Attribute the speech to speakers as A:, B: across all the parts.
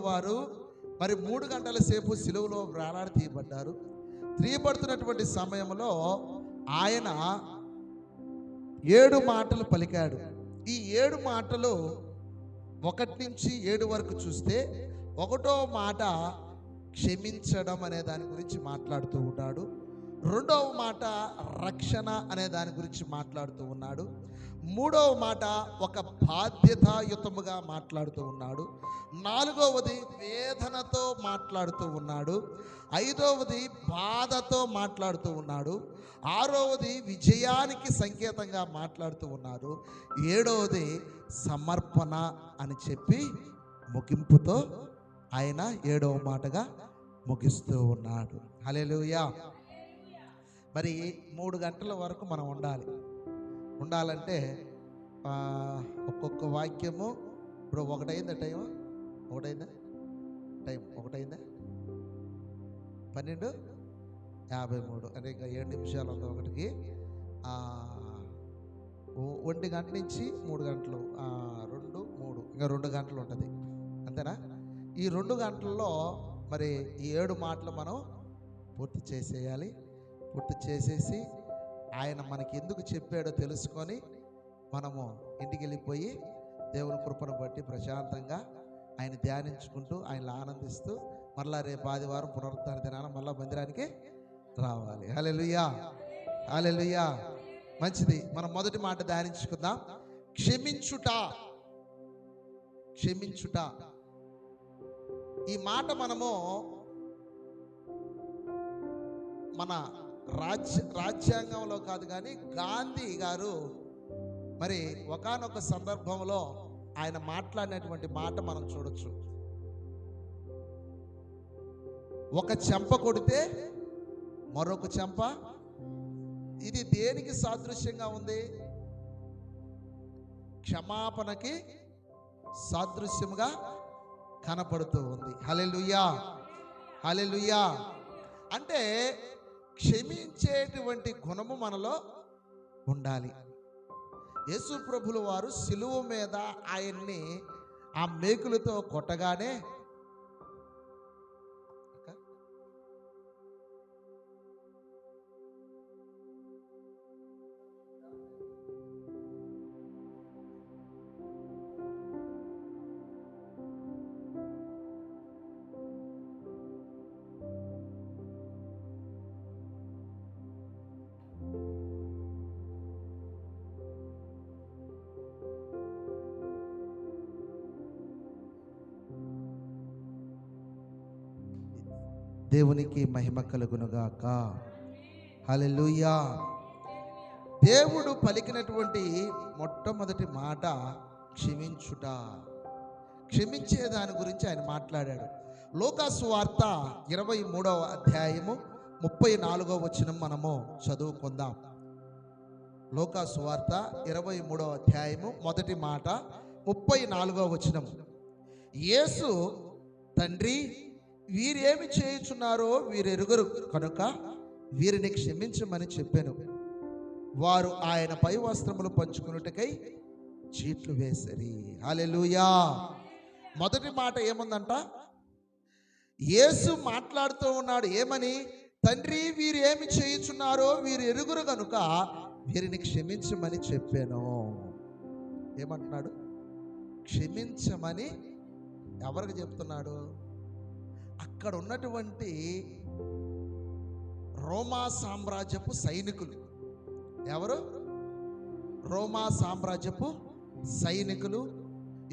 A: వారు మరి 3 గంటల సేపు సిలువలో వేలాడి తీయబడ్డారు. తీయబడుతున్నటువంటి సమయంలో ఆయన 7 మాటలు పలికాడు. ఈ 7 మాటలు 1 నుంచి 7 వరకు చూస్తే, 1వ మాట క్షమించడం అనే దాని గురించి మాట్లాడుతూ ఉన్నాడు. 2వ మాట రక్షణ అనే దాని గురించి మాట్లాడుతూ ఉన్నాడు. 3వ మాట ఒక బాధ్యతాయుతముగా మాట్లాడుతూ ఉన్నాడు. 4వది వేదనతో మాట్లాడుతూ ఉన్నాడు. 5వది బాధతో మాట్లాడుతూ ఉన్నాడు. 6వది విజయానికి సంకేతంగా మాట్లాడుతూ ఉన్నాడు. 7వది సమర్పణ అని చెప్పి ముగింపుతో ఆయన 7వ మాటగా ముగిస్తూ ఉన్నాడు. హల్లెలూయా. మరి 3 గంటల వరకు మనం ఉండాలంటే ఒక్కొక్క వాక్యము ఇప్పుడు 1 అయిందా టైం? 1 అయిందా టైం? 1 అయిందా? 12:53 అంటే ఇంకా 7 నిమిషాలు ఉంది. 1కి 1 గంట నుంచి 3 గంటలు, 2, 3 ఇంకా 2 గంటలు ఉంటుంది, అంతేనా? ఈ 2 గంటల్లో మరి ఈ 7 మాటలు మనం పూర్తి చేసేయాలి. పూర్తి చేసేసి ఆయన మనకి ఎందుకు చెప్పాడో తెలుసుకొని మనము ఇంటికి వెళ్ళిపోయి దేవుని కృపను బట్టి ప్రశాంతంగా ఆయన ధ్యానించుకుంటూ ఆయనలో ఆనందిస్తూ మళ్ళా రేపు ఆదివారం పునరుత్థాన దినాన మళ్ళా మందిరానికి రావాలి. హల్లెలూయా, హల్లెలూయా. మంచిది. మనం మొదటి మాట ధ్యానించుకుందాం. క్షమించుట. క్షమించుట ఈ మాట మనము మన రాజ్యాంగంలో కాదు కానీ గాంధీ గారు మరి ఒకానొక సందర్భంలో ఆయన మాట్లాడినటువంటి మాట మనం చూడొచ్చు. ఒక చెంప కొడితే మరొక చెంప. ఇది దేనికి సాదృశ్యంగా ఉంది? క్షమాపణకి సాదృశ్యముగా కనపడుతూ ఉంది. హల్లెలూయా, హల్లెలూయా. అంటే క్షమించేటువంటి గుణము మనలో ఉండాలి. యేసు ప్రభుల వారు సిలువ మీద ఆయన్ని ఆ మేకులతో కొట్టగానే దేవునికి మహిమ కలుగునుగాక. హల్లెలూయా. దేవుడు పలికినటువంటి మొట్టమొదటి మాట క్షమించుట. క్షమించే దాని గురించి ఆయన మాట్లాడాడు. లూకా సువార్త 23వ అధ్యాయము 34వ వచనం మనము చదువుకుందాం. లూకా సువార్త 23వ అధ్యాయము మొదటి మాట 34వ వచనం. యేసు, తండ్రి, వీరేమి చేయుచున్నారో వీరెరుగరు కనుక వీరిని క్షమించమని చెప్పాను. వారు ఆయన పై వస్త్రములు పంచుకున్నట్టుకై చీట్లు వేసరి. హల్లెలూయా. మొదటి మాట ఏముందంట? యేసు మాట్లాడుతూ ఉన్నాడు. ఏమని? తండ్రి, వీరు ఏమి చేయుచున్నారో వీరు ఎరుగురు కనుక వీరిని క్షమించమని చెప్పాను. ఏమంటున్నాడు? క్షమించమని ఎవరికి చెప్తున్నాడు? అక్కడ ఉన్నటువంటి రోమా సామ్రాజ్యపు సైనికులు. ఎవరు? రోమా సామ్రాజ్యపు సైనికులు.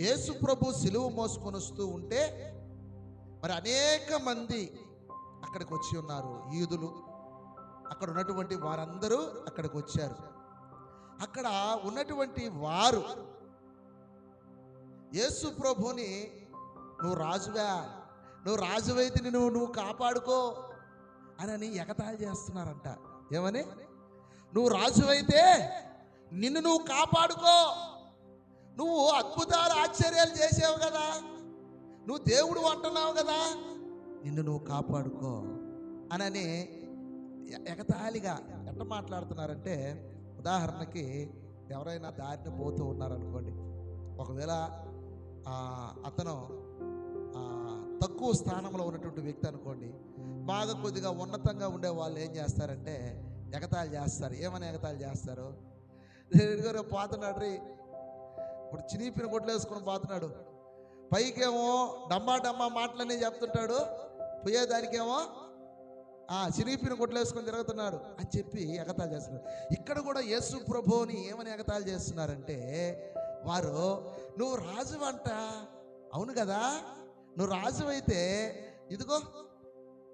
A: యేసు ప్రభు సిలువ మోసుకొని వస్తూ ఉంటే మరి అనేక మంది అక్కడికి వచ్చి ఉన్నారు. యూదులు అక్కడ ఉన్నటువంటి వారందరూ అక్కడికి వచ్చారు. అక్కడ ఉన్నటువంటి వారు యేసు ప్రభుని, నువ్వు రాజుగా, నువ్వు రాజువైతే నువ్వు కాపాడుకో అని ఎగతాళి చేస్తున్నారంట. ఏమని? నువ్వు రాజువైతే నిన్ను నువ్వు కాపాడుకో, నువ్వు అద్భుతాలు ఆశ్చర్యాలు చేసావు కదా, నువ్వు దేవుడు అంటున్నావు కదా, నిన్ను నువ్వు కాపాడుకో అని ఎగతాళిగా ఎట్ట మాట్లాడుతున్నారంటే, ఉదాహరణకి ఎవరైనా దారిని పోతూ ఉన్నారనుకోండి, ఒకవేళ అతను తక్కువ స్థానంలో ఉన్నటువంటి వ్యక్తి అనుకోండి, బాగా కొద్దిగా ఉన్నతంగా ఉండే వాళ్ళు ఏం చేస్తారంటే ఎగతాళి చేస్తారు. ఏమని ఎగతాళి చేస్తారు? రేపు పోతున్నాడు రీ, ఇప్పుడు చినిపిన కొట్లు వేసుకుని పోతున్నాడు, పైకేమో డమ్మా డమ్మా మాటలన్నీ చెప్తుంటాడు, పోయేదానికేమో చినిపిన కొట్లు వేసుకొని తిరుగుతున్నాడు అని చెప్పి ఎగతాళి చేస్తున్నారు. ఇక్కడ కూడా యేసు ప్రభువుని ఏమని ఎగతాళి చేస్తున్నారంటే, వారు నువ్వు రాజు అంట, అవును కదా, నువ్వు రాజు అయితే ఇదిగో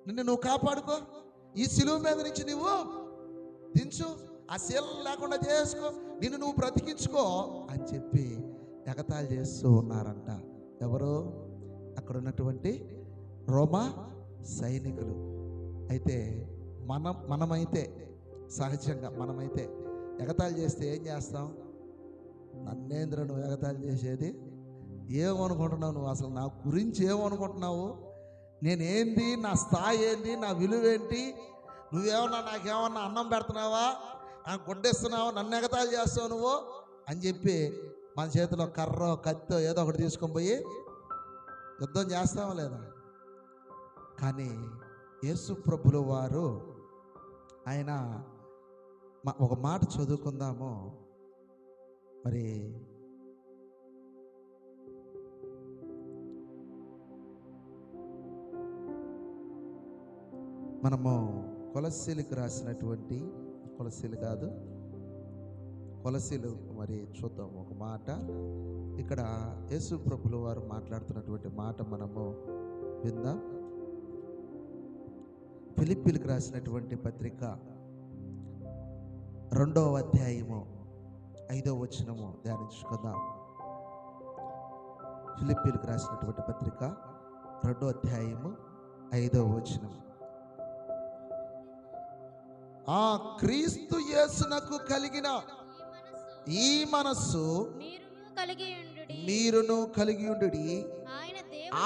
A: నిన్ను నువ్వు కాపాడుకో, ఈ సిలువ మీద నుంచి నువ్వు దించు, ఆ శీల లేకుండా చేసుకో, నిన్ను నువ్వు బ్రతికించుకో అని చెప్పి ఎగతాళి చేస్తూ ఉన్నారంట. ఎవరు? అక్కడ ఉన్నటువంటి రోమా సైనికులు. అయితే మనమైతే సహజంగా మనమైతే ఎగతాళి చేస్తే ఏం చేస్తాం? నన్నేంద్ర నువ్వు ఎగతాళి చేసేది, ఏమనుకుంటున్నావు నువ్వు, అసలు నా గురించి ఏమనుకుంటున్నావు, నేనేంది, నా స్థాయి ఏంది, నా విలువేంటి, నువ్వేమన్నా నాకేమన్నా అన్నం పెడుతున్నావా, నాకు గుడ్డేస్తున్నావా, నన్ను ఎగతాళి చేస్తావు నువ్వు అని చెప్పి మన చేతిలో కర్రో కత్తో ఏదో ఒకటి తీసుకొని పోయి యుద్ధం చేస్తామా లేదా? కానీ యేసు ప్రభుల వారు ఆయన ఒక మాట చదువుకుందాము. మరి మనము కొలస్సీలకు రాసినటువంటి, కొలస్సీలు మరి చూద్దాం ఒక మాట. ఇక్కడ యేసు ప్రభుల వారు మాట్లాడుతున్నటువంటి మాట మనము విందాం. ఫిలిప్పీలకు రాసినటువంటి పత్రిక 2వ అధ్యాయము 5వ వచనము ధ్యానించుకుందాం. ఫిలిప్పీలకు రాసినటువంటి పత్రిక 2వ అధ్యాయము 5వ వచనం. ఆ క్రీస్తు యేసునకు కలిగిన ఈ మనస్సు మీరును కలిగి ఉండుడి,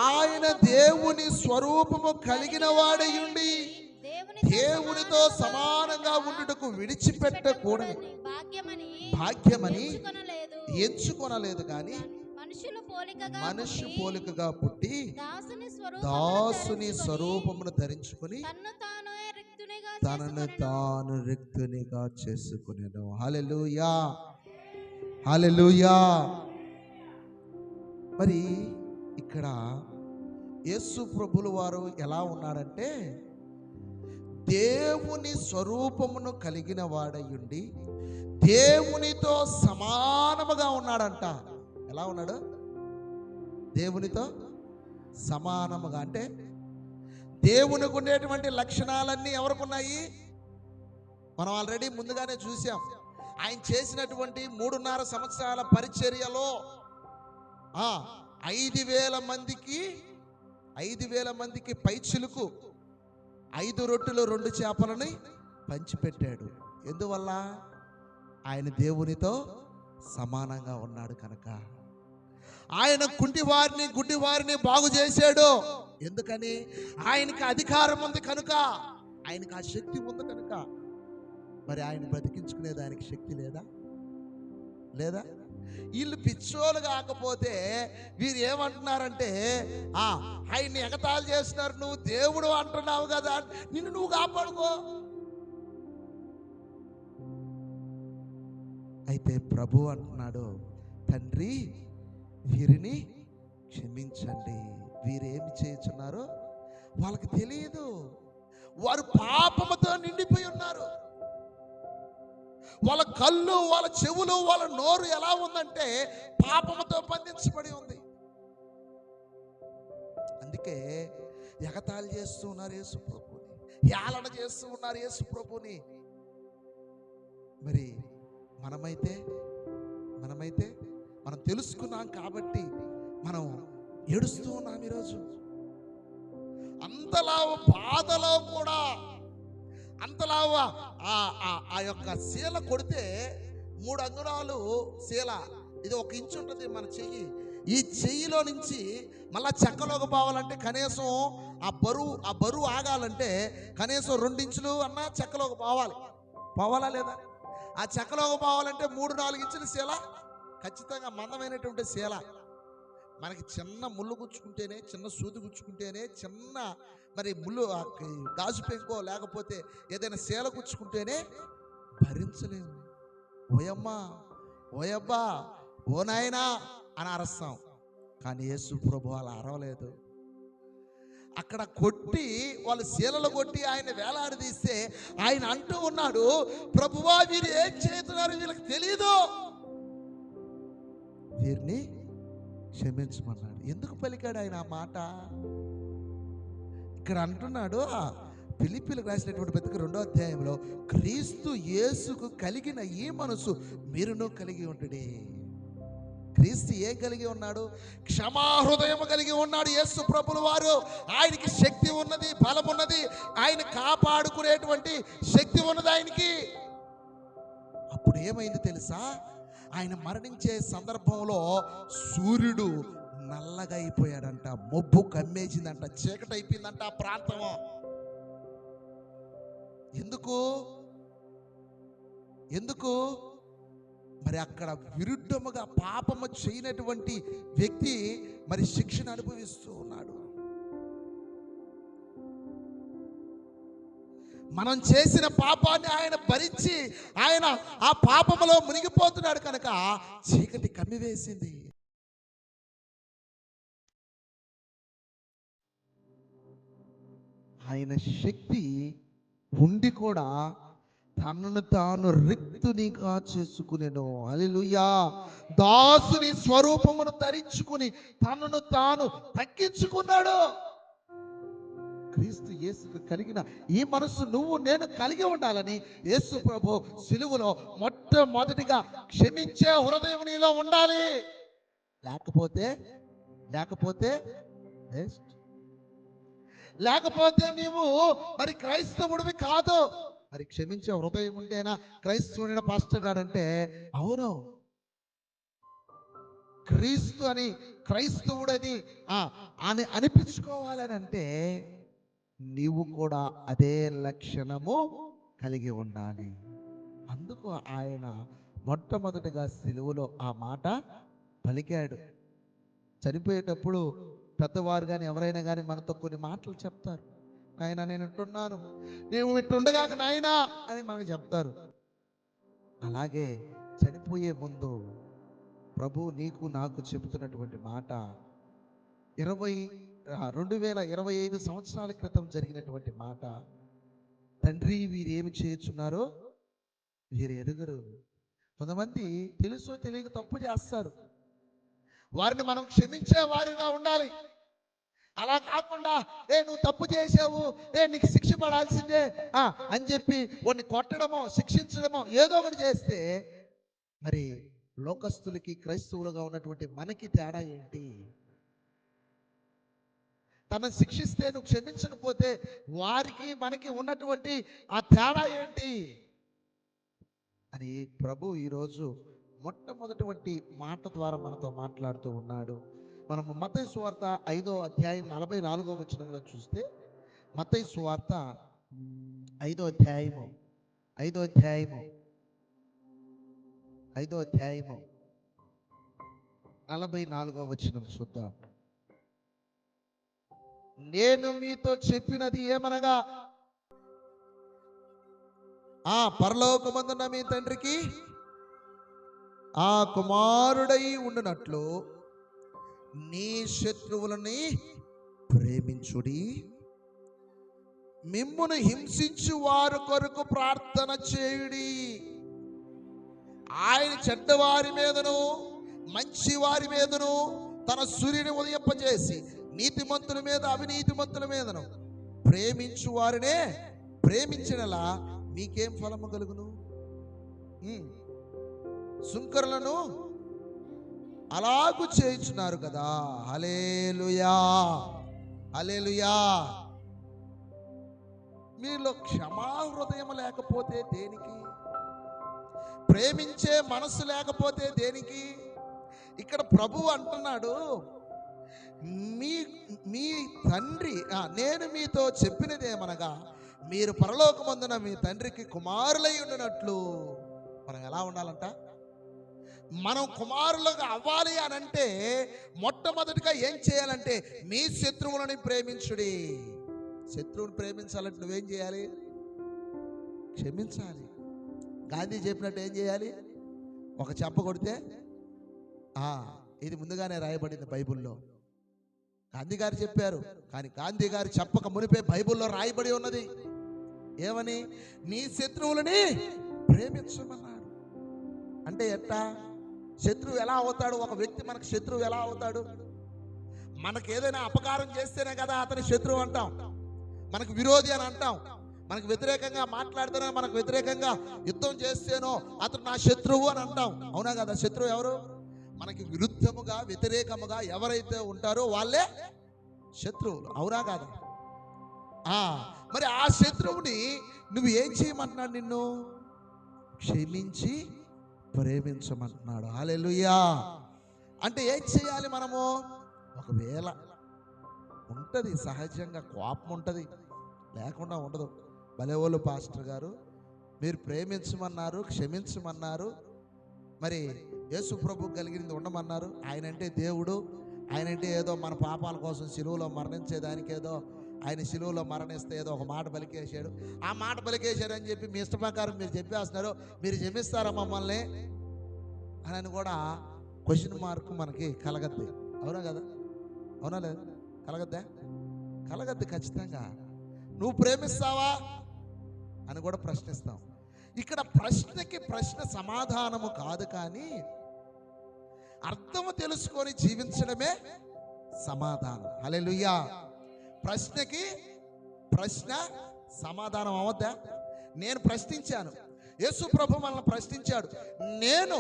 A: ఆయన దేవుని స్వరూపము కలిగిన వాడయుండి దేవునితో సమానంగా ఉండుటకు విడిచిపెట్టకూడని భాగ్యమని ఎంచుకొనలేదు, కానీ మనుష్య పోలికగా పుట్టి దాసుని స్వరూపమును ధరించుకొని తనను తాను రిక్తునిగా చేసుకునేను. హల్లెలూయా, హల్లెలూయా. మరి ఇక్కడ యేసు ప్రభుల వారు ఎలా ఉన్నాడంటే, దేవుని స్వరూపమును కలిగిన వాడయుండి దేవునితో సమానముగా ఉన్నాడంట. ఎలా ఉన్నాడు? దేవునితో సమానముగా. అంటే దేవునికి ఉండేటువంటి లక్షణాలన్నీ ఎవరికి ఉన్నాయి? మనం ఆల్రెడీ ముందుగానే చూసాం. ఆయన చేసినటువంటి 3.5 సంవత్సరాల పరిచర్యలో 5,000 మందికి పైచిలుకు 5 రొట్టెలు 2 చేపలని పంచిపెట్టాడు. ఎందువల్ల? ఆయన దేవునితో సమానంగా ఉన్నాడు కనుక. ఆయన కుంటివారిని గుడ్డివారిని బాగు చేశాడు. ఎందుకని? ఆయనకి అధికారం ఉంది కనుక, ఆయనకి ఆ శక్తి ఉంది కనుక. మరి ఆయన బ్రతికించుకునే దానికి శక్తి లేదా? వీళ్ళు పిచ్చోలు కాకపోతే వీరు ఏమంటున్నారంటే, ఆయన్ని ఎగతాళి చేస్తున్నారు, నువ్వు దేవుడు అంటున్నావు కదా, నిన్ను నువ్వు కాపాడుకో. అయితే ప్రభు అంటున్నాడు, తండ్రి వీరిని క్షమించండి, వీరేమి చేయుచున్నారో వాళ్ళకి తెలియదు, వారు పాపముతో నిండిపోయి ఉన్నారు. వాళ్ళ కళ్ళు, వాళ్ళ చెవులు, వాళ్ళ నోరు ఎలా ఉందంటే పాపముతో బంధించబడి ఉంది. అందుకే ఎగతాళి చేస్తూ ఉన్నారు యేసు ప్రభుని, యాలన చేస్తూ ఉన్నారు యేసు ప్రభుని. మరి మనమైతే మనం తెలుసుకున్నాం కాబట్టి మనం ఏడుస్తూ ఉన్నాం ఈరోజు. అంతలా బాధలో కూడా, అంతలా ఆ యొక్క శీల కొడితే 3 అంగుళాలు శీల, ఇది 1 ఇంచు ఉంటుంది మన చెయ్యి. ఈ చెయ్యిలో నుంచి మళ్ళా చెక్కలోకి పోవాలంటే కనీసం ఆ బరువు ఆగాలంటే కనీసం 2 ఇంచులు అన్నా చెక్కలోకి పోవాలా లేదా? ఆ చెక్కలోకి పోవాలంటే 3-4 ఇంచుల శీల ఖచ్చితంగా మందమైనటువంటి శీల. మనకి చిన్న ముళ్ళు గుచ్చుకుంటేనే, చిన్న సూది గుచ్చుకుంటేనే, చిన్న మరి ముళ్ళు గాజు పెంకో లేకపోతే ఏదైనా శీల గుచ్చుకుంటేనే భరించలేము. ఓయమ్మా, ఓయబ్బా, ఓ నాయనా అని అరుస్తాం. కానీ యేసు ప్రభు అలా అరవలేదు. అక్కడ కొట్టి, వాళ్ళు శీలలు కొట్టి ఆయన వేలాడదీస్తే ఆయన అంటూ ఉన్నాడు, ప్రభువా వీరు ఏం చేస్తున్నారు వీళ్ళకి తెలీదు, వీరిని క్షమించమన్నాడు. ఎందుకు పలికాడు ఆయన ఆ మాట? ఇక్కడ అంటున్నాడు, ఫిలిప్పీలకు రాసినటువంటి పత్రిక 2వ అధ్యాయంలో, క్రీస్తు యేసుకు కలిగిన ఈ మనసు మీరును కలిగి ఉండుడి. క్రీస్తు ఏం కలిగి ఉన్నాడు? క్షమా హృదయం కలిగి ఉన్నాడు యేసు ప్రభుల వారు. ఆయనకి శక్తి ఉన్నది, బలం ఉన్నది, ఆయన కాపాడుకునేటువంటి శక్తి ఉన్నది ఆయనకి. అప్పుడు ఏమైంది తెలుసా? ఆయన మరణించే సందర్భంలో సూర్యుడు నల్లగా అయిపోయాడంట, మొబ్బు కమ్మేసిందంట, చీకటి అయిపోయిందంట ఆ ప్రాంతం. ఎందుకు మరి అక్కడ విరుద్ధముగా పాపము చేయనటువంటి వ్యక్తి మరి శిక్షణ అనుభవిస్తూ ఉన్నాడు. మనం చేసిన పాపాన్ని ఆయన భరించి ఆయన ఆ పాపములో మునిగిపోతున్నాడు కనుక చీకటి కమ్మివేసింది. ఆయన శక్తి ఉండి కూడా తనను తాను రిక్తునిగా చేసుకునేను. హల్లెలూయా. దాసుని స్వరూపమును ధరించుకుని తనను తాను తగ్గించుకున్నాడు. క్రీస్తు యేసుకు కలిగిన ఈ మనసు నువ్వు నేను కలిగి ఉండాలని యేసు ప్రభు సిలువలో మొట్టమొదటిగా క్షమించే హృదయం నీలో ఉండాలి. లేకపోతే నీవు మరి క్రైస్తవుడివి కాదు. మరి క్షమించే హృదయం ఉంటేనా క్రైస్తవుడైన పాస్టర్ గారు అంటే? అవును, క్రీస్తు అని క్రైస్తవుడని అని అనిపించుకోవాలని అంటే నీవు కూడా అదే లక్షణము కలిగి ఉండాలి. అందుకు ఆయన మొట్టమొదటిగా సిలువలో ఆ మాట పలికాడు. చనిపోయేటప్పుడు పెద్దవారు కానీ ఎవరైనా కానీ మనతో కొన్ని మాటలు చెప్తారు. నాయన నేను ఇట్టున్నాను, నీవు ఇట్టుండగా నాయనా అని మనకు చెప్తారు. అలాగే చనిపోయే ముందు ప్రభు నీకు నాకు చెబుతున్నటువంటి మాట 2025 సంవత్సరాల క్రితం జరిగినటువంటి మాట. తండ్రి వీరు ఏమి చేయుచున్నారో వీరు ఎరుగరు. కొంతమంది తెలుసో తెలియక తప్పు చేస్తారు, వారిని మనం క్షమించే వారిగా ఉండాలి. అలా కాకుండా నువ్వు తప్పు చేసావు, నీకు శిక్ష పడాల్సిందే అని చెప్పి వాడిని కొట్టడమో శిక్షించడమో ఏదో ఒకటి చేస్తే మరి లోకస్తులకి క్రైస్తవులుగా ఉన్నటువంటి మనకి తేడా ఏంటి? తనను శిక్షిస్తే నువ్వు క్షమించకపోతే వారికి మనకి ఉన్నటువంటి ఆ తేడా ఏంటి అని ప్రభు ఈరోజు మొట్టమొదటి మాట ద్వారా మనతో మాట్లాడుతూ ఉన్నాడు. మనము మత్తయి సువార్త 5వ అధ్యాయం 44వ వచనంలో చూస్తే, మత్తయి సువార్త 5వ అధ్యాయము 44వ వచనం చూద్దాం. నేను మీతో చెప్పినది ఏమనగా, పరలోకమందున్న మీ తండ్రికి ఆ కుమారుడై ఉండునట్లు నీ శత్రువులని ప్రేమించుడి, మిమ్మును హింసించు వారి కొరకు ప్రార్థన చేయుడి. ఆయన చెడ్డవారి మీదను మంచి వారి మీదను తన సూర్యుని ఉదయింపజేసి నీతిమంతుల మీద అవినీతిమంతుల మీదను ప్రేమించు వారినే ప్రేమించినలా మీకేం ఫలము కలుగును? సుంకరులను అలాగు చేయుచున్నారు కదా. హల్లెలూయా, హల్లెలూయా. మీలో క్షమా హృదయం లేకపోతే దేనికి? ప్రేమించే మనసు లేకపోతే దేనికి? ఇక్కడ ప్రభువు అంటున్నాడు, మీ తండ్రి నేను మీతో చెప్పినదేమనగా మీరు పరలోకమందున మీ తండ్రికి కుమారులై ఉండినట్లు. మనం ఎలా ఉండాలంట? మనం కుమారులుగా అవ్వాలి అని అంటే మొట్టమొదటిగా ఏం చేయాలంటే మీ శత్రువులని ప్రేమించుడి. శత్రువుని ప్రేమించాలంటే నువ్వేం చేయాలి? క్షమించాలి. గాంధీ చెప్పినట్టు ఏం చేయాలి? ఒక చెంప కొడితే ఇది ముందుగానే రాయబడింది బైబిల్లో. గాంధీ గారు చెప్పారు, కానీ గాంధీ గారు చెప్పక మునిపే బైబిల్లో రాయబడి ఉన్నది. ఏమని? నీ శత్రువులని ప్రేమించమన్నాడు. అంటే ఎట్టా? శత్రువు ఎలా అవుతాడు? ఒక వ్యక్తి మనకు శత్రువు ఎలా అవుతాడు? మనకు ఏదైనా అపకారం చేస్తేనే కదా అతని శత్రువు అంటాం. మనకు విరోధి అని అంటాం. మనకు వ్యతిరేకంగా మాట్లాడితేనే, మనకు వ్యతిరేకంగా యుద్ధం చేస్తేనో అతను నా శత్రువు అని అంటాం. అవునా కదా? శత్రువు ఎవరు? మనకి విరుద్ధముగా వ్యతిరేకముగా ఎవరైతే ఉంటారో వాళ్ళే శత్రువులు. అవునా కాదా? మరి ఆ శత్రువుని నువ్వు ఏం చేయమంటున్నాడు? నిన్ను క్షమించి ప్రేమించమంటున్నాడు. హల్లెలూయా. అంటే ఏం చేయాలి మనము? ఒకవేళ ఉంటుంది, సహజంగా కోపం ఉంటుంది, లేకుండా ఉండదు. భలేవాళ్ళు పాస్టర్ గారు, మీరు ప్రేమించమన్నారు, క్షమించమన్నారు, మరి యేసు ప్రభు కలిగింది ఉండమన్నారు. ఆయనంటే దేవుడు, ఆయనంటే ఏదో మన పాపాల కోసం సిలువలో మరణించేదానికి ఏదో ఆయన సిలువలో మరణిస్తే ఏదో ఒక మాట పలికేశాడు, ఆ మాట పలికేశాడు అని చెప్పి మీ ఇష్ట ప్రకారం మీరు చెప్పేస్తున్నారు. మీరు క్షమిస్తారా మమ్మల్ని అని కూడా క్వశ్చన్ మార్క్ మనకి కలగద్ది. అవునా కదా? అవునా లేదు? కలగద్దా? కలగద్ది ఖచ్చితంగా. నువ్వు ప్రేమిస్తావా అని కూడా ప్రశ్నిస్తాం. ఇక్కడ ప్రశ్నకి ప్రశ్న సమాధానము కాదు, కానీ అర్థము తెలుసుకొని జీవించడమే సమాధానం. హల్లెలూయా. ప్రశ్నకి ప్రశ్న సమాధానం అవద్దా? నేను ప్రశ్నించాను, యేసు ప్రభు మనల్ని ప్రశ్నించాడు. నేను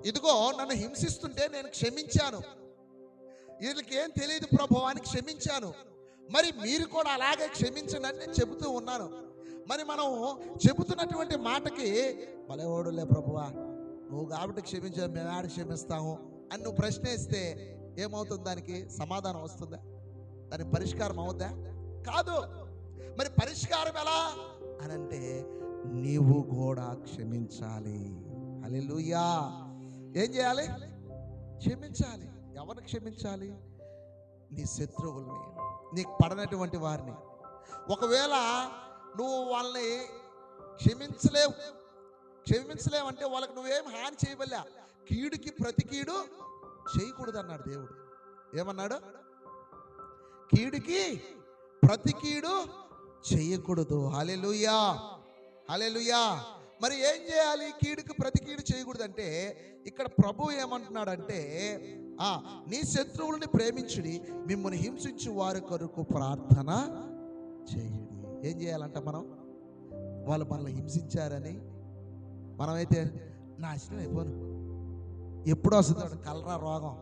A: ఇదిగో నన్ను హింసిస్తుంటే నేను క్షమించాను, వీళ్ళకి ఏం తెలియదు ప్రభు అని క్షమించాను, మరి మీరు కూడా అలాగే క్షమించండి అని నేను చెబుతూ ఉన్నాను. మరి మనం చెబుతున్నటువంటి మాటకి భలేవాడులే ప్రభువా, నువ్వు కాబట్టి క్షమించావు, మేము ఆడ క్షమిస్తాము అని నువ్వు ప్రశ్నిస్తే ఏమవుతుంది? దానికి సమాధానం వస్తుందా? దానికి పరిష్కారం అవుద్దా? కాదు. మరి పరిష్కారం ఎలా అని అంటే నీవు కూడా క్షమించాలి. హల్లెలూయా. ఏం చేయాలి? క్షమించాలి. ఎవరిని క్షమించాలి? నీ శత్రువుల్ని, నీకు పడనటువంటి వారిని. ఒకవేళ నువ్వు వాళ్ళని క్షమించలేవంటే వాళ్ళకి నువ్వేం హాని చేయవల్లా. కీడుకి ప్రతి కీడు చేయకూడదు అన్నాడు దేవుడు. ఏమన్నాడు? కీడుకి ప్రతి కీడు చేయకూడదు. హల్లెలూయా. హల్లెలూయా. మరి ఏం చేయాలి? కీడుకి ప్రతి కీడు చేయకూడదంటే ఇక్కడ ప్రభు ఏమంటున్నాడంటే నీ శత్రువులని ప్రేమించుడి, మిమ్మల్ని హింసించు వారి కొరకు ప్రార్థన చేయండి. ఏం చేయాలంట మనం? వాళ్ళు మనల్ని హింసించారని మనమైతే నాశనం అయిపోను. ఎప్పుడు వస్తుంది వాడు కలరా రోగం,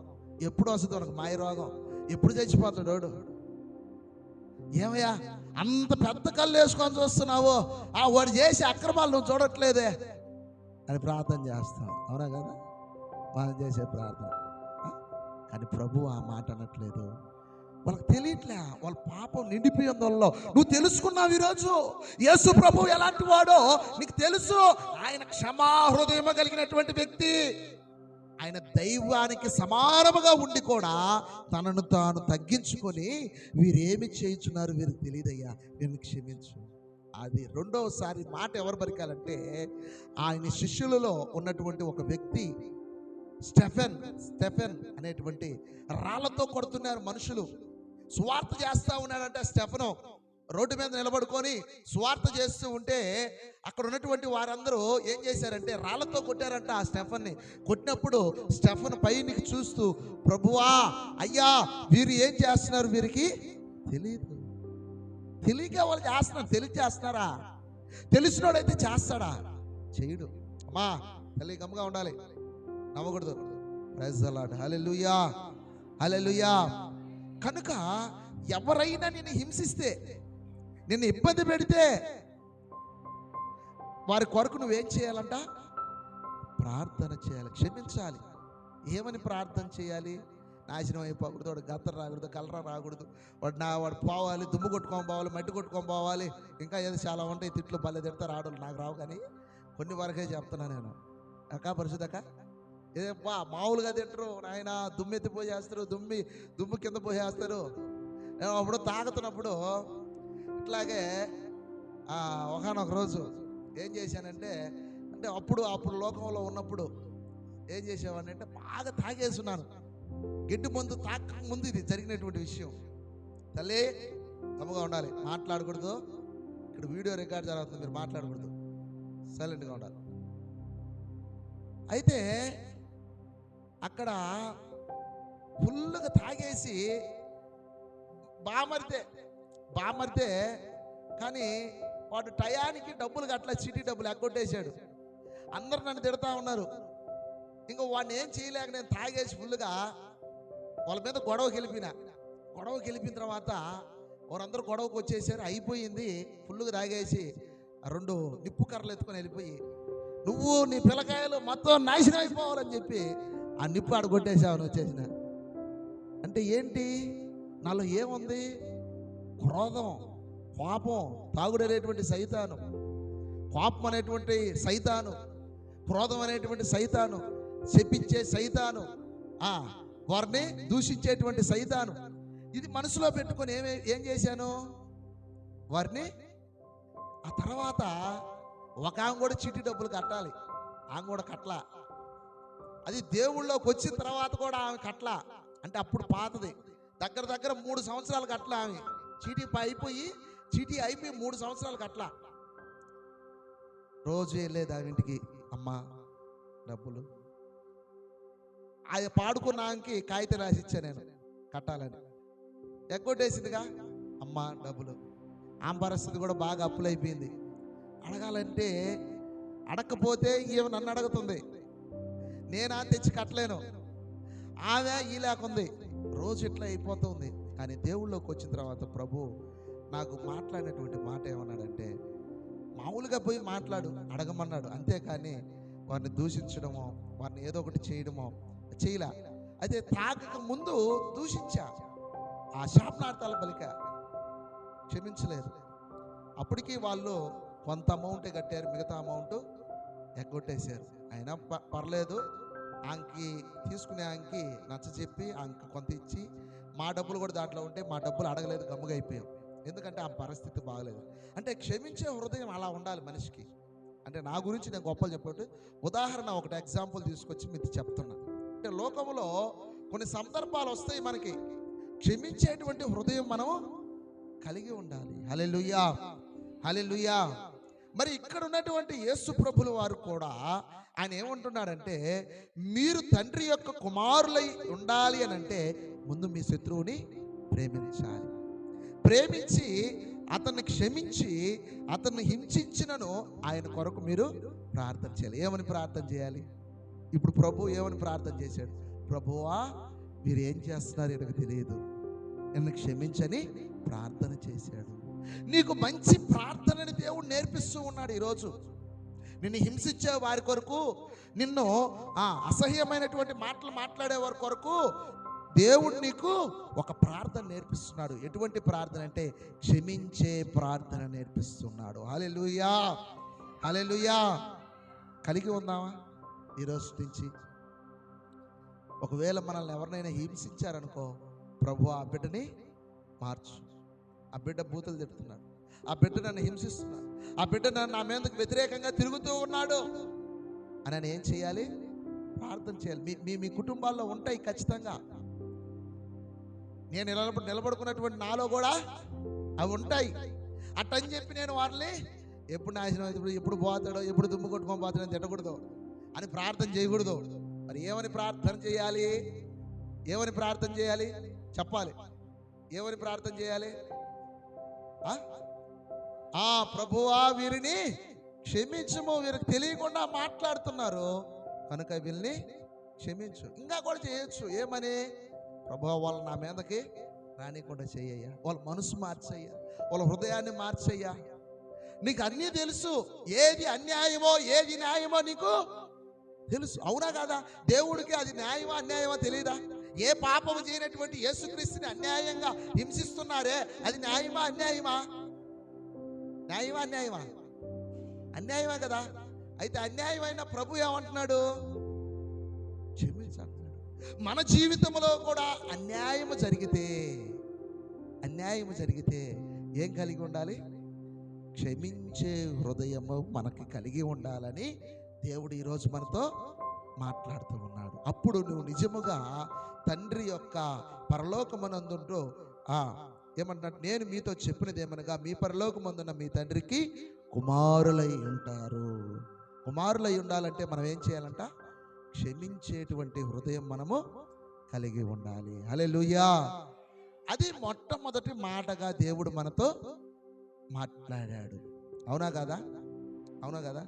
A: ఎప్పుడు వస్తుంది వాడికి మాయ రోగం, ఎప్పుడు చచ్చిపోతాడు వాడు. ఏమయ్యా అంత పెద్ద కళ్ళు వేసుకొని చూస్తున్నావు, వాడు చేసే అక్రమాలు నువ్వు చూడట్లేదే అని ప్రార్థన చేస్తాం. అవునా కదా? మనం చేసే ప్రార్థన. కానీ ప్రభు ఆ మాట అనట్లేదు. వాళ్ళకి తెలియట్లే, వాళ్ళ పాపం నిండిపోయి ఉందో. నువ్వు తెలుసుకున్నావు ఈరోజు యేసు ప్రభు ఎలాంటి వాడో నీకు తెలుసు. ఆయన క్షమా హృదయం కలిగినటువంటి వ్యక్తి. ఆయన దైవానికి సమానముగా ఉండి కూడా తనను తాను తగ్గించుకొని వీరేమి చేయుచున్నారు వీరికి తెలియదయ్యా, వీరిని క్షమించు. అది రెండవసారి మాట ఎవరు పలికాలంటే ఆయన శిష్యులలో ఉన్నటువంటి ఒక వ్యక్తి స్టెఫెన్ అనేటువంటి రాళ్లతో కొడుతున్నారు మనుషులు. సువార్త చేస్తా ఉన్నాడంటే స్టెఫెను రోడ్డు మీద నిలబడుకొని సువార్త చేస్తూ ఉంటే అక్కడ ఉన్నటువంటి వారందరూ ఏం చేశారంటే రాళ్లతో కొట్టారంట ఆ స్టెఫెన్ని. కొట్టినప్పుడు స్టెఫెన్ పైకి చూస్తూ, ప్రభువా అయ్యా వీరు ఏం చేస్తున్నారు వీరికి తెలియదు. తెలియక వాళ్ళు చేస్తున్నారు. తెలియచేస్తున్నారా? తెలిసినోడైతే చేస్తాడా? చేయడు. అమ్మా తల్లి గమ్ముగా ఉండాలి, నవ్వకూడదు. Praise the lord. Hallelujah. Hallelujah. కనుక ఎవరైనా నిన్ను హింసిస్తే, నిన్ను ఇబ్బంది పెడితే వారి కొరకు నువ్వేం చేయాలంట? ప్రార్థన చేయాలి, క్షమించాలి. ఏమని ప్రార్థన చేయాలి? నాశనం అయిపోకూడదు, వాడు గత్తర రాకూడదు, కలరా రాకూడదు, వాడు పోవాలి, దుమ్ము కొట్టుకొని పోవాలి, మట్టి కొట్టుకొని పోవాలి, ఇంకా ఏదో చాలా ఉంటాయి తిట్లు. భలే తిడతారు ఆడోళ్ళు, నాకు రావు కానీ కొన్ని వరకే చెప్తున్నా నేను. అక్క పరిశుద్ధక్క మామూలుగా తింటారు నాయన, దుమ్మెత్తి పోసేస్తారు, దుమ్ము కింద పోసేస్తారు. నేను అప్పుడు తాగుతున్నప్పుడు ఇట్లాగే ఒకనొక రోజు ఏం చేశానంటే, అప్పుడు లోకంలో ఉన్నప్పుడు ఏం చేసేవాడిని అంటే, బాగా తాగేస్తున్నాను. గడ్డి మందు తాక ముందు ఇది జరిగినటువంటి విషయం. తల్లి తప్పుగా ఉండాలి, మాట్లాడకూడదు. ఇక్కడ వీడియో రికార్డ్ జరుగుతుంది, మీరు మాట్లాడకూడదు, సైలెంట్గా ఉండాలి. అయితే అక్కడ ఫుల్గా తాగేసి బామర్తే కానీ వాడు టయానికి డబ్బులు అట్లా చీటీ డబ్బులు ఎగ్గొట్టేశాడు. అందరు నన్ను తిడతా ఉన్నారు. ఇంకా వాడిని ఏం చేయలేక నేను తాగేసి ఫుల్గా వాళ్ళ మీద గొడవకి వెళ్ళిన తర్వాత వారందరూ గొడవకు వచ్చేసారు. అయిపోయింది, ఫుల్గా తాగేసి 2 నిప్పు కర్రలు ఎత్తుకొని వెళ్ళిపోయి, నువ్వు నీ పిల్లకాయలు మొత్తం నాశనం అయిపోవాలని చెప్పి ఆ నిప్పు ఆడగొట్టేసావని వచ్చేసిన. అంటే ఏంటి, నాలో ఏముంది? క్రోధం, కోపం, తాగుడనేటువంటి సైతాను, కోపం అనేటువంటి సైతాను, క్రోధం అనేటువంటి సైతాను, శపించే సైతాను, వారిని దూషించేటువంటి సైతాను, ఇది మనసులో పెట్టుకొని ఏం చేశాను వారిని. ఆ తర్వాత ఒక ఆమె కూడా చీటీ డబ్బులు కట్టాలి, ఆమె కూడా కట్టలా. అది దేవుళ్ళలోకి వచ్చిన తర్వాత కూడా ఆమె కట్టలా. అంటే అప్పుడు పాతది, దగ్గర 3 సంవత్సరాలు కట్టలా. ఆమె చీటీ అయిపోయి 3 సంవత్సరాలు కట్టలా. రోజు వెళ్ళేది ఆమె ఇంటికి, అమ్మ డబ్బులు. అది పాడుకున్న ఆమెకి కాగితం రాసి ఇచ్చా నేను కట్టాలని. ఎగ్గొట్టేసిందిగా, అమ్మ డబ్బులు. ఆమె పరిస్థితి కూడా బాగా అప్పులైపోయింది. అడగాలంటే అడగకపోతే ఈమె నన్ను అడుగుతుంది, నేనా తెచ్చి కట్టలేను. ఆమె ఈ లేకుంది, రోజు ఇట్లా అయిపోతుంది. కానీ దేవుళ్ళలోకి వచ్చిన తర్వాత ప్రభు నాకు మాట్లాడినటువంటి మాట ఏమన్నాడంటే, మామూలుగా పోయి మాట్లాడు, అడగమన్నాడు, అంతేకాని వారిని దూషించడమో వారిని ఏదో ఒకటి చేయడమో చేయలే. అయితే తాగక ముందు దూషించా, ఆ శాపనార్థాలు పలికా, క్షమించలేదు. అప్పటికి వాళ్ళు కొంత అమౌంటే కట్టారు, మిగతా అమౌంట్ ఎగ్గొట్టేశారు. అయినా పర్లేదు, ఆంకి తీసుకునే ఆంకి నచ్చ చెప్పి ఆంకి కొంత ఇచ్చి, మా డబ్బులు కూడా దాంట్లో ఉంటే మా డబ్బులు అడగలేదు, గమ్ముగా అయిపోయాం. ఎందుకంటే ఆ పరిస్థితి బాగలేదు. అంటే క్షమించే హృదయం అలా ఉండాలి మనిషికి. అంటే నా గురించి నేను గొప్పలు చెప్పట్టు, ఉదాహరణ ఒకటి ఎగ్జాంపుల్ తీసుకొచ్చి మీకు చెప్తున్నా. అంటే లోకంలో కొన్ని సందర్భాలు వస్తాయి, మనకి క్షమించేటువంటి హృదయం మనం కలిగి ఉండాలి. హల్లెలూయా, హల్లెలూయా. మరి ఇక్కడ ఉన్నటువంటి యేసు ప్రభుల వారు కూడా ఆయన ఏమంటున్నాడంటే, మీరు తండ్రి యొక్క కుమారులై ఉండాలి అని అంటే ముందు మీ శత్రువుని ప్రేమించాలి. ప్రేమించి అతన్ని క్షమించి అతన్ని హింసించినను ఆయన కొరకు మీరు ప్రార్థన చేయాలి. ఏమని ప్రార్థన చేయాలి? ఇప్పుడు ప్రభు ఏమని ప్రార్థన చేశాడు? ప్రభువా, మీరు ఏం చేస్తున్నారు నాకు తెలియదు, నన్ను క్షమించని ప్రార్థన చేశాడు. నీకు మంచి ప్రార్థనని దేవుడు నేర్పిస్తూ ఉన్నాడు. ఈరోజు నిన్ను హింసించే వారి కొరకు, నిన్ను అసహ్యమైనటువంటి మాటలు మాట్లాడే వారి కొరకు దేవుడు నీకు ఒక ప్రార్థన నేర్పిస్తున్నాడు. ఎటువంటి ప్రార్థన అంటే క్షమించే ప్రార్థన నేర్పిస్తున్నాడు. హల్లెలూయా, హల్లెలూయా. కలిగి ఉందామా ఈరోజు నుంచి? ఒకవేళ మనల్ని ఎవరినైనా హింసించారనుకో, ప్రభు ఆ బిడ్డని మార్చు. ఆ బిడ్డ బూతులు తిడుతున్నాడు, ఆ బిడ్డ నన్ను హింసిస్తున్నాడు, ఆ బిడ్డ నన్ను నా మీదకు వ్యతిరేకంగా తిరుగుతూ ఉన్నాడు అని ఏం చేయాలి? ప్రార్థన చేయాలి. మీ కుటుంబాల్లో ఉంటాయి ఖచ్చితంగా. నేను నిలబడుకున్నటువంటి నాలో కూడా అవి ఉంటాయి. అట్టని చెప్పి నేను వారిని ఎప్పుడు నాశనం అయితే ఎప్పుడు పోతాడో, ఎప్పుడు దుమ్ము కొట్టుకొని పోతాడో తిట్టకూడదు అని ప్రార్థన చేయకూడదు. మరి ఏమని ప్రార్థన చేయాలి? ఏమని ప్రార్థన చేయాలి చెప్పాలి. ఏమని ప్రార్థన చేయాలి? ప్రభువా, వీరిని క్షమించము, వీరికి తెలియకుండా మాట్లాడుతున్నారు కనుక వీళ్ళని క్షమించు. ఇంకా కూడా చేయొచ్చు. ఏమని? ప్రభువా, వాళ్ళు నా మీదకి రానికుండా చెయ్యయ్యా, వాళ్ళ మనసు మార్చయ్యా, వాళ్ళ హృదయాన్ని మార్చయ్యా. నీకు అన్నీ తెలుసు, ఏది అన్యాయమో ఏది న్యాయమో నీకు తెలుసు, అవునా కాదా? దేవుడికి అది న్యాయమా అన్యాయమా తెలియదా? ఏ పాపము చేయనటువంటి యేసుక్రీస్తుని అన్యాయంగా హింసిస్తున్నారే, అది న్యాయమా అన్యాయమా? న్యాయమా అన్యాయమా? అన్యాయమా కదా. అయితే అన్యాయమైన ప్రభు ఏమంటున్నాడు? క్షమించంటున్నాడు. మన జీవితంలో కూడా అన్యాయము జరిగితే ఏం కలిగి ఉండాలి? క్షమించే హృదయము మనకి కలిగి ఉండాలని దేవుడు ఈరోజు మనతో మాట్లాడుతూ ఉన్నాడు. అప్పుడు నువ్వు నిజముగా తండ్రి యొక్క పరలోకమునందుంటూ ఏమంటాడు, నేను మీతో చెప్పినది ఏమనగా మీ పరలోకమందున్న మీ తండ్రికి కుమారులై ఉంటారు. కుమారులై ఉండాలంటే మనం ఏం చేయాలంట? క్షమించేటువంటి హృదయం మనము కలిగి ఉండాలి. హల్లెలూయా. అది మొట్టమొదటి మాటగా దేవుడు మనతో మాట్లాడాడు. అవునా కదా?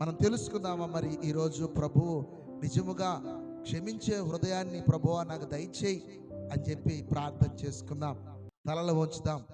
A: మనం తెలుసుకుందామా మరి ఈరోజు? ప్రభువు నిజముగా క్షమించే హృదయాన్ని ప్రభువా నాకు దయచేయి అని చెప్పి ప్రార్థన చేసుకుందాం. తలలు వంచుదాం.